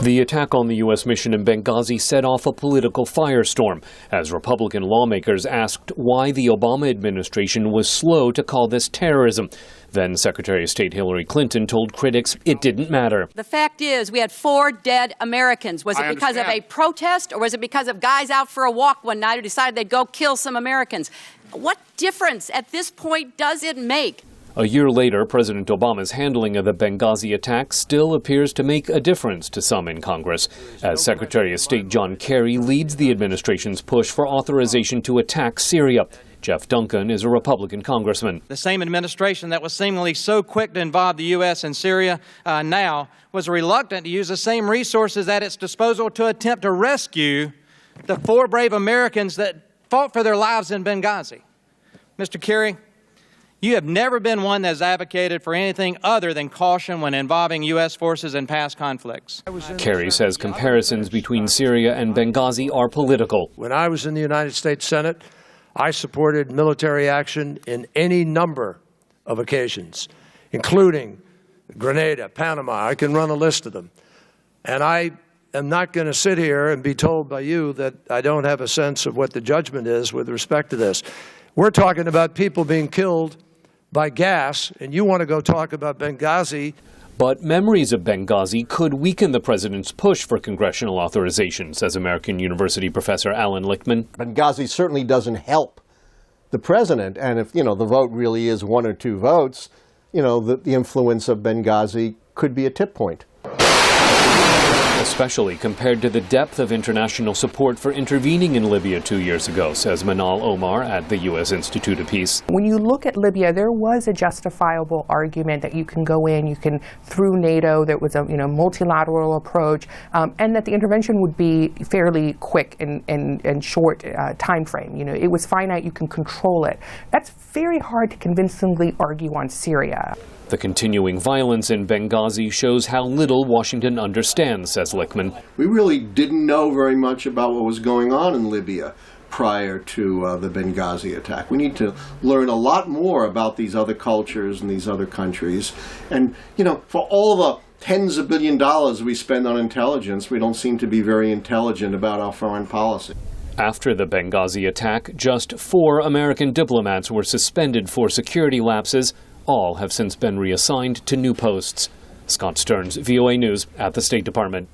The attack on the U.S. mission in Benghazi set off a political firestorm as Republican lawmakers asked why the Obama administration was slow to call this terrorism. Then Secretary of State Hillary Clinton told critics it didn't matter. The fact is we had 4 dead Americans. Was it because of a protest, or was it because of guys out for a walk one night who decided they'd go kill some Americans? What difference at this point does it make? A year later, President Obama's handling of the Benghazi attack still appears to make a difference to some in Congress, as Secretary of State John Kerry leads the administration's push for authorization to attack Syria. Jeff Duncan is a Republican congressman. The same administration that was seemingly so quick to involve the U.S. in Syria now was reluctant to use the same resources at its disposal to attempt to rescue the 4 brave Americans that fought for their lives in Benghazi. Mr. Kerry, you have never been one that has advocated for anything other than caution when involving U.S. forces in past conflicts. Kerry says comparisons between Syria and Benghazi are political. When I was in the United States Senate, I supported military action in any number of occasions, including Grenada, Panama. I can run a list of them. And I am not going to sit here and be told by you that I don't have a sense of what the judgment is with respect to this. We're talking about people being killed by gas, and you want to go talk about Benghazi. But memories of Benghazi could weaken the president's push for congressional authorization, says American University professor Alan Lichtman. Benghazi certainly doesn't help the president, and if, the vote really is 1 or 2 votes, the influence of Benghazi could be a tip point. Especially compared to the depth of international support for intervening in Libya 2 years ago, says Manal Omar at the U.S. Institute of Peace. When you look at Libya, there was a justifiable argument that you can go in, you can, through NATO, there was a multilateral approach, and that the intervention would be fairly quick and short time frame. It was finite, you can control it. That's very hard to convincingly argue on Syria. The continuing violence in Benghazi shows how little Washington understands, says Lichtman. We really didn't know very much about what was going on in Libya prior to the Benghazi attack. We need to learn a lot more about these other cultures and these other countries. And, for all the tens of billions of dollars we spend on intelligence, we don't seem to be very intelligent about our foreign policy. After the Benghazi attack, just 4 American diplomats were suspended for security lapses. All have since been reassigned to new posts. Scott Stearns, VOA News at the State Department.